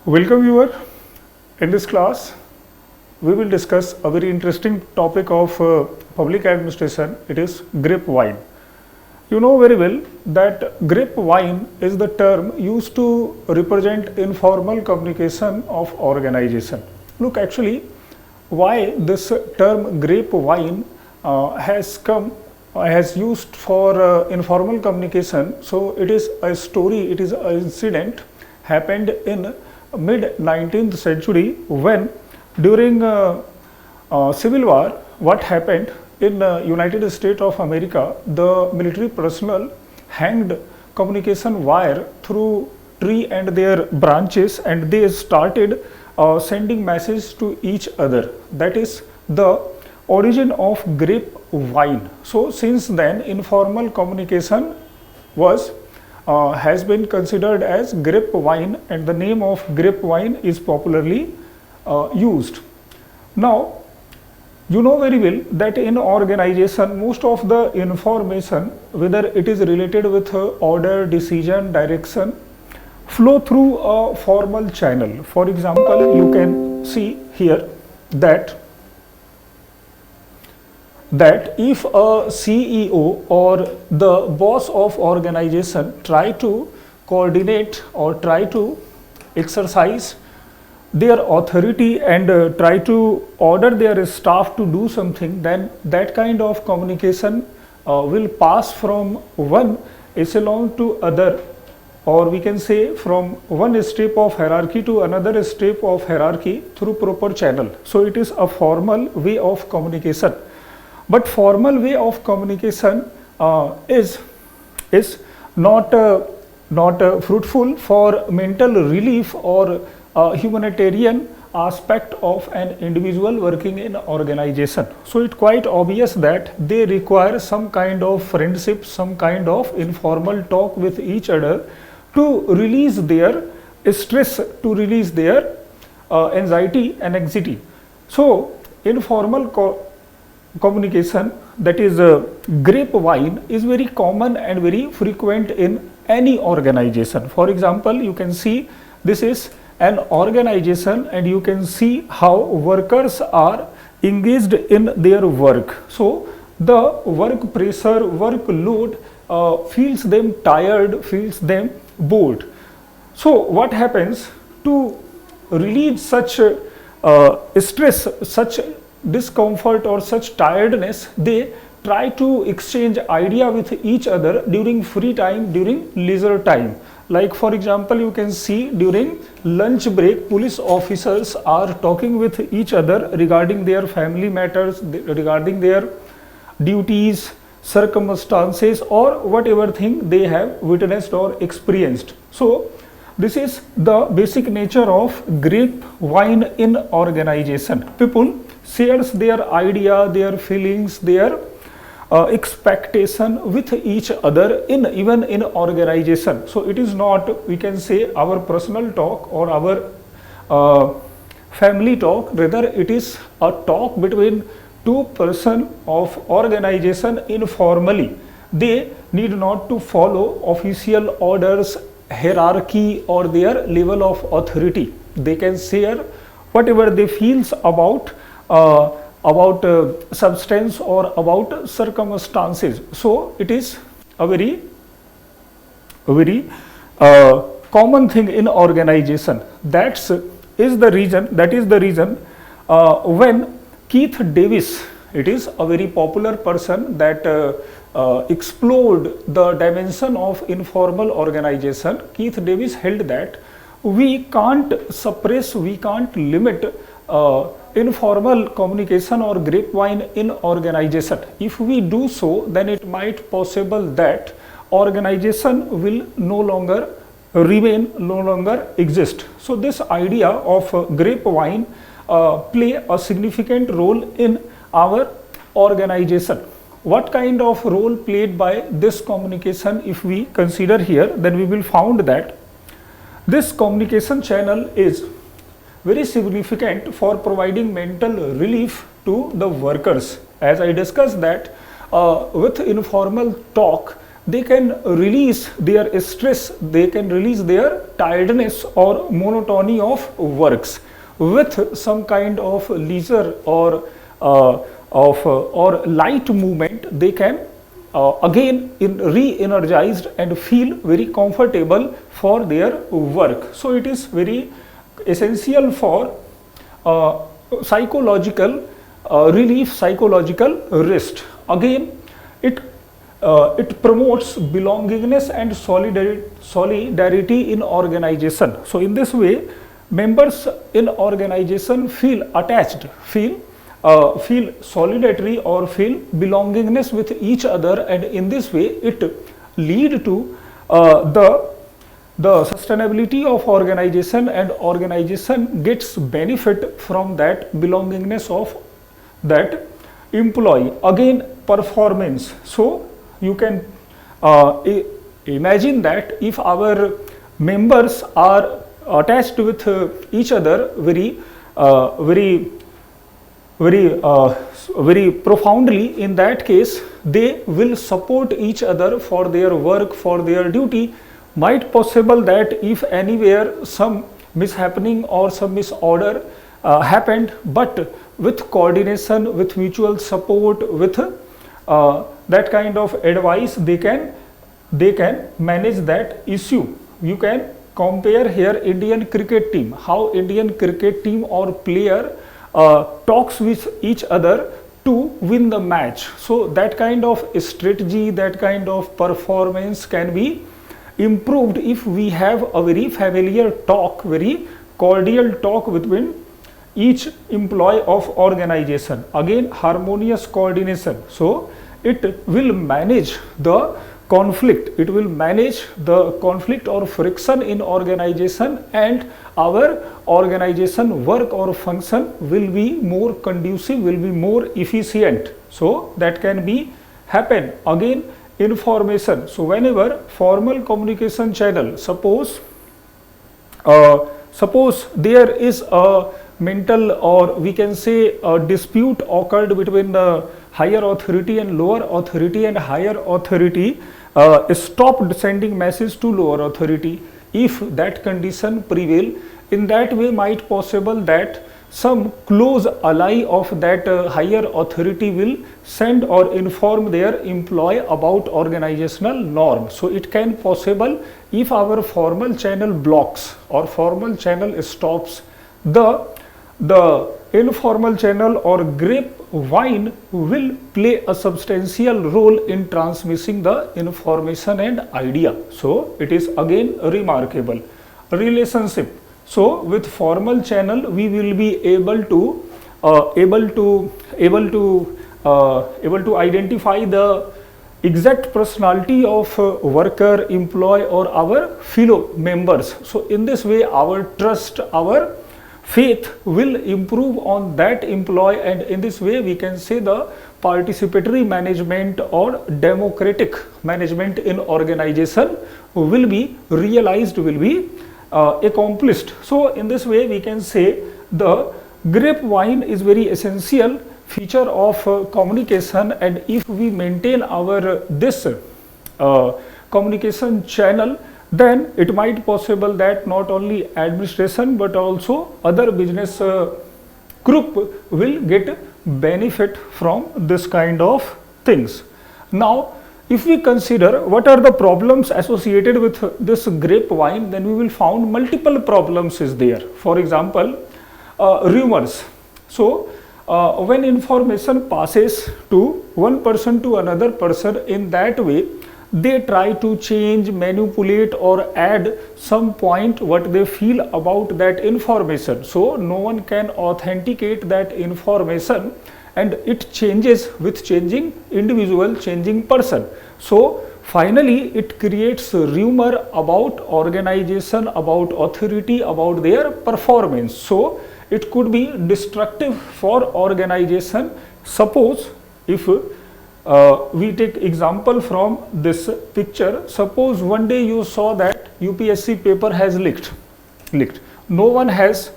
Welcome viewer. In this class, we will discuss a very interesting topic of public administration. It is grapevine. You know very well that grapevine is the term used to represent informal communication of organization. Look, actually, why this term grapevine has used for informal communication. So it is a story, it is an incident happened in mid 19th century when during civil war, what happened in United States of America, the military personnel hanged communication wire through tree and their branches, and they started sending messages to each other. That is the origin of grapevine. So since then, informal communication has been considered as grapevine, and the name of grapevine is popularly used. Now, you know very well that in organization, most of the information, whether it is related with order, decision, direction, flow through a formal channel. For example, you can see here that if a CEO or the boss of organization try to coordinate or try to exercise their authority and try to order their staff to do something, then that kind of communication will pass from one echelon to other, or we can say from one step of hierarchy to another step of hierarchy through proper channel. So it is a formal way of communication. But formal way of communication is not fruitful for mental relief or humanitarian aspect of an individual working in organization. So it's quite obvious that they require some kind of friendship, some kind of informal talk with each other to release their stress, to release their anxiety and anxiety. So informal communication, that is grapevine, is very common and very frequent in any organization. For example, you can see this is an organization and you can see how workers are engaged in their work. So the work pressure, workload feels them tired, feels them bored. So what happens to relieve such stress, such discomfort or such tiredness? They try to exchange idea with each other during free time, during leisure time. Like for example, you can see during lunch break, police officers are talking with each other regarding their family matters, regarding their duties, circumstances, or whatever thing they have witnessed or experienced. So this is the basic nature of grapevine in organization. People shares their idea, their feelings, their expectation with each other even in organization. So it is not, we can say, our personal talk or our family talk, rather it is a talk between two person of organization informally. They need not to follow official orders, hierarchy, or their level of authority. They can share whatever they feels about substance or about circumstances. So it is a very common thing in organization. That is the reason when Keith Davis, it is a very popular person that explored the dimension of informal organization. Keith Davis held that we can't suppress, we can't limit informal communication or grapevine in organization. If we do so, then it might possible that organization will no longer remain, no longer exist. So this idea of grapevine play a significant role in our organization. What kind of role played by this communication, if we consider here, then we will found that this communication channel is very significant for providing mental relief to the workers. As I discussed that with informal talk, they can release their stress, they can release their tiredness or monotony of works with some kind of leisure or or light movement. They can again re-energized and feel very comfortable for their work. So it is very essential for psychological relief, psychological rest. Again, it promotes belongingness and solidarity in organization. So in this way, members in organization feel attached, feel solidarity or feel belongingness with each other, and in this way it lead to the sustainability of organization, and organization gets benefit from that belongingness of that employee. Again, performance. So you can imagine that if our members are attached with each other very profoundly, in that case they will support each other for their work, for their duty. Might possible that if anywhere some mishappening or some misorder happened, but with coordination, with mutual support, with that kind of advice, they can manage that issue. You can compare here Indian cricket team, how Indian cricket team or player talks with each other to win the match. So that kind of strategy, that kind of performance can be improved if we have a very familiar talk, very cordial talk between each employee of organization. Again, harmonious coordination. So it will manage the conflict, it will manage the conflict or friction in organization, and our organization work or function will be more conducive, will be more efficient. So that can be happen. Again, information. So whenever formal communication channel, suppose there is a mental, or we can say a dispute occurred between the higher authority and lower authority, and higher authority stopped sending message to lower authority. If that condition prevail, in that way might possible that some close ally of that higher authority will send or inform their employee about organizational norm. So it can possible if our formal channel blocks or formal channel stops, the informal channel or grapevine will play a substantial role in transmitting the information and idea. So it is again remarkable. Relationship. So with formal channel we will be able to identify the exact personality of worker, employee, or our fellow members. So in this way our trust, our faith will improve on that employee, and in this way we can say the participatory management or democratic management in organization will be realized, will be accomplished. So in this way we can say the grapevine is very essential feature of communication, and if we maintain our this communication channel, then it might possible that not only administration but also other business group will get benefit from this kind of things. Now if we consider what are the problems associated with this grapevine, then we will found multiple problems is there. For example, rumors. So when information passes to one person to another person, in that way they try to change, manipulate, or add some point what they feel about that information. So no one can authenticate that information, and it changes with changing individual, changing person. So finally it creates a rumor about organization, about authority, about their performance. So it could be destructive for organization. Suppose if we take example from this picture. Suppose one day you saw that UPSC paper has leaked. No one has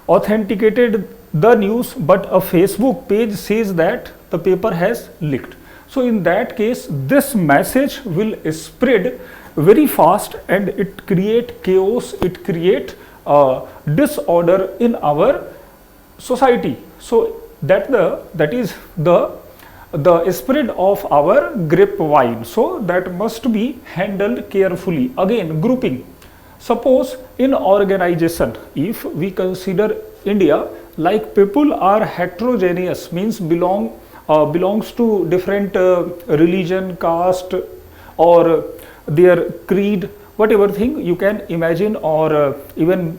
authenticated the news, but a Facebook page says that the paper has leaked. So in that case, this message will spread very fast and it create chaos, it create disorder in our society. So that is the spread of our grapevine. So that must be handled carefully. Again, grouping. Suppose in organization, if we consider India, like people are heterogeneous, means belongs to different religion, caste, or their creed, whatever thing you can imagine, or even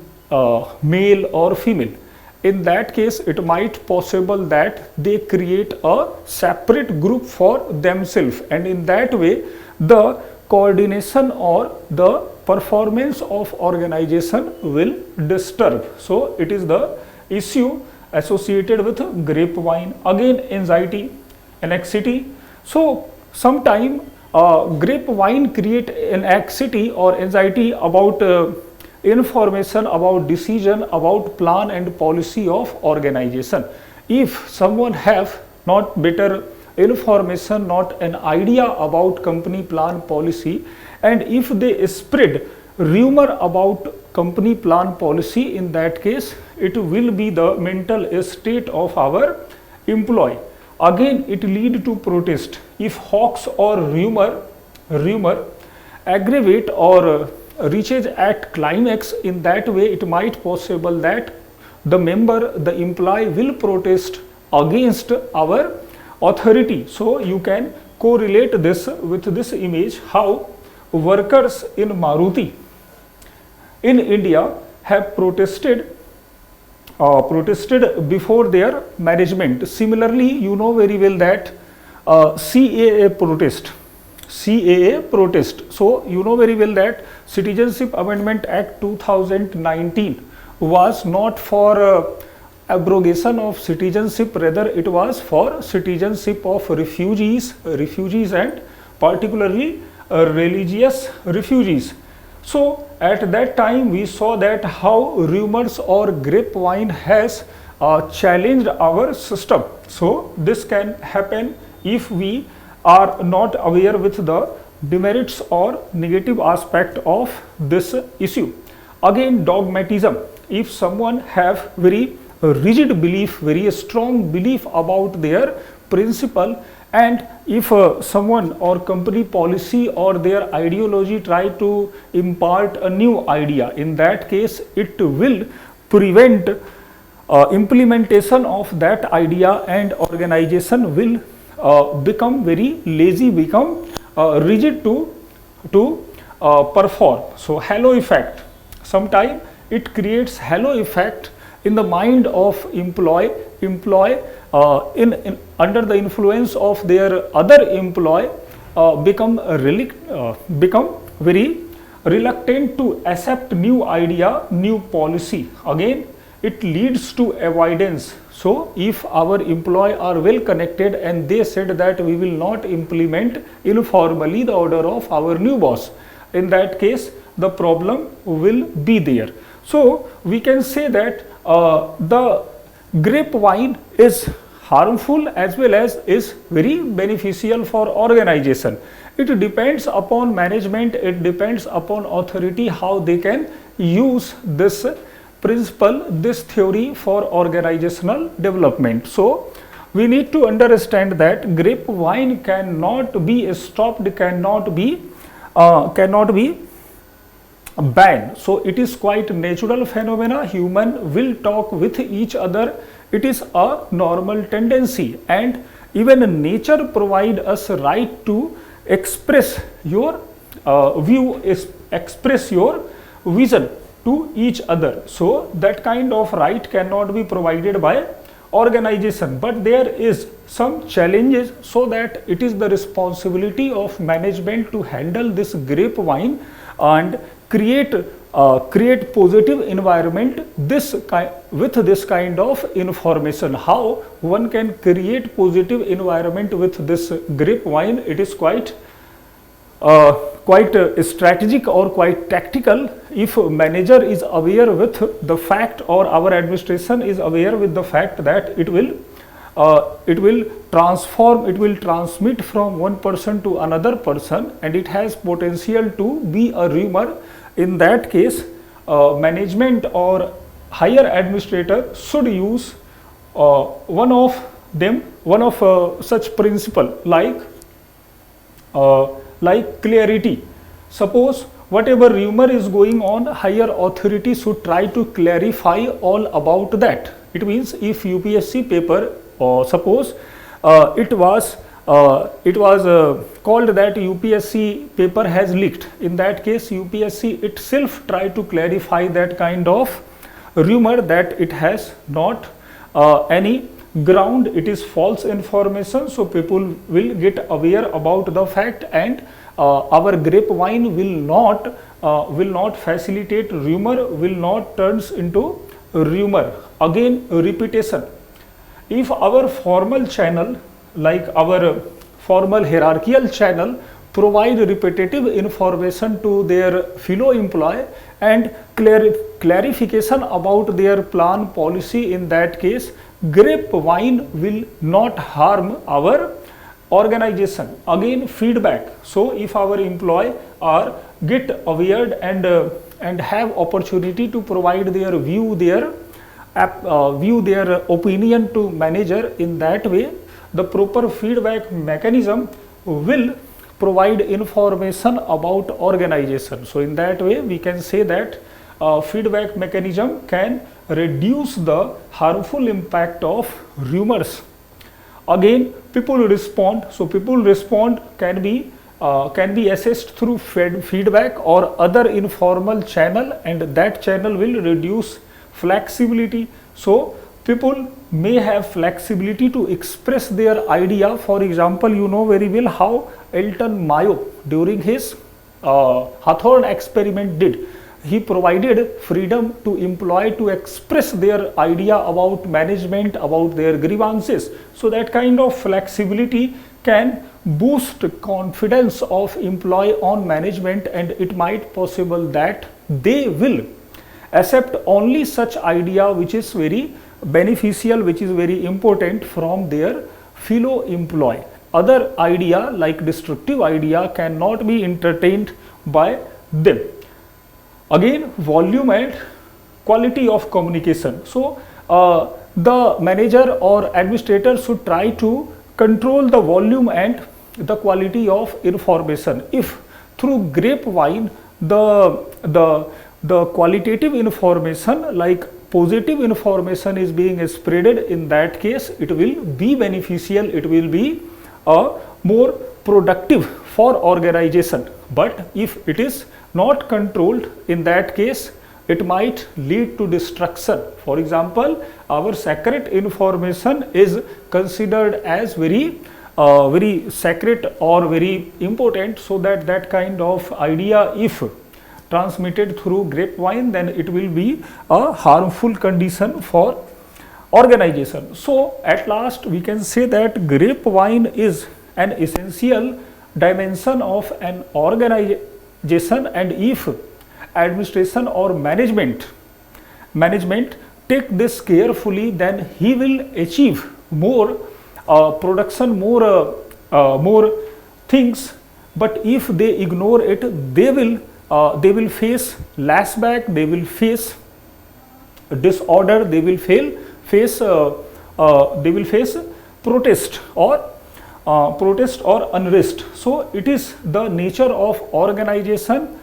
male or female. In that case, it might possible that they create a separate group for themselves, and in that way the coordination or the performance of organization will disturb. So it is the issue associated with grapevine. Again, anxiety, anxiety. So sometime grapevine create anxiety or anxiety about information, about decision, about plan and policy of organization. If someone have not better information, not an idea about company plan policy, and if they spread rumor about company plan policy, in that case it will be the mental state of our employee. Again, it lead to protest. If hoax or rumor aggravate or reaches at climax, in that way it might possible that the employee will protest against our authority. So you can correlate this with this image, how workers in Maruti in India have protested before their management. Similarly, you know very well that CAA protest. So you know very well that Citizenship Amendment Act 2019 was not for abrogation of citizenship, rather it was for citizenship of refugees and particularly religious refugees. So at that time we saw that how rumors or grapevine has challenged our system. So this can happen if we are not aware with the demerits or negative aspect of this issue. Again, dogmatism. If someone have very rigid belief, very strong belief about their principle, and if someone or company policy or their ideology try to impart a new idea, in that case it will prevent implementation of that idea, and organization will become very lazy, become rigid to perform. So halo effect, sometime it creates halo effect in the mind of employee under the influence of their other employee, become very reluctant to accept new idea, new policy. Again, it leads to avoidance. So if our employee are well connected and they said that we will not implement informally the order of our new boss, in that case the problem will be there. So we can say that the grapevine is harmful as well as is very beneficial for organization. It depends upon management, it depends upon authority how they can use this principle, this theory for organizational development. So we need to understand that grapevine cannot be stopped, cannot be banned. So it is quite natural phenomena. Human will talk with each other. It is a normal tendency, and even nature provide us right to express your view, express your vision to each other. So that kind of right cannot be provided by organization, but there is some challenges, so that it is the responsibility of management to handle this grapevine and create positive environment with this kind of information. How one can create positive environment with this grapevine, it is quite strategic or quite tactical. If manager is aware with the fact, or our administration is aware with the fact that it will it will transmit from one person to another person, and it has potential to be a rumor. In that case, management or higher administrator should use one of such principle, like clarity. Suppose whatever rumor is going on, higher authority should try to clarify all about that. It means if UPSC paper, suppose it was called that UPSC paper has leaked, in that case UPSC itself try to clarify that kind of rumor, that it has not any ground, it is false information. So people will get aware about the fact, and our grapevine will not facilitate rumor, will not turns into rumor. Again, repetition. If our formal channel, like our formal hierarchical channel, provide repetitive information to their fellow employee and clarification about their plan policy, in that case grapevine will not harm our organization. Again, feedback. So if our employee are get aware and have opportunity to provide their view, their opinion to manager, in that way the proper feedback mechanism will provide information about organization. So in that way we can say that feedback mechanism can reduce the harmful impact of rumors. Again, people respond. So people respond can be assessed through feedback or other informal channel, and that channel will reduce flexibility. So people may have flexibility to express their idea. For example, you know very well how Elton Mayo during his Hawthorne experiment did. He provided freedom to employee to express their idea about management, about their grievances. So that kind of flexibility can boost confidence of employee on management, and it might possible that they will accept only such idea which is very beneficial, which is very important from their fellow employee. Other idea, like destructive idea, cannot be entertained by them. Again, volume and quality of communication. So the manager or administrator should try to control the volume and the quality of information. If through grapevine the qualitative information, like positive information, is being spreaded, in that case it will be beneficial, it will be more productive for organization. But if it is not controlled, in that case it might lead to destruction. For example, our sacred information is considered as very sacred or very important, so that kind of idea, if transmitted through grapevine, then it will be a harmful condition for organization. So at last we can say that grapevine is an essential dimension of an organization, and if administration or management take this carefully, then he will achieve more production, more things. But if they ignore it, they will face lashback, they will face disorder, they will face protest or unrest. So it is the nature of organization.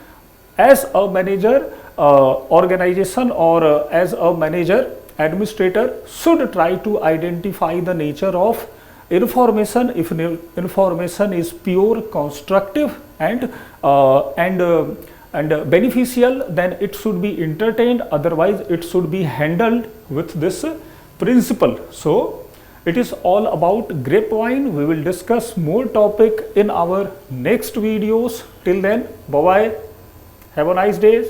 As a manager, organization or as a manager, administrator should try to identify the nature of information. If information is pure, constructive and beneficial, then it should be entertained, otherwise it should be handled with this principle. So it is all about grapevine. We will discuss more topic in our next videos. Till then, bye bye, have a nice day.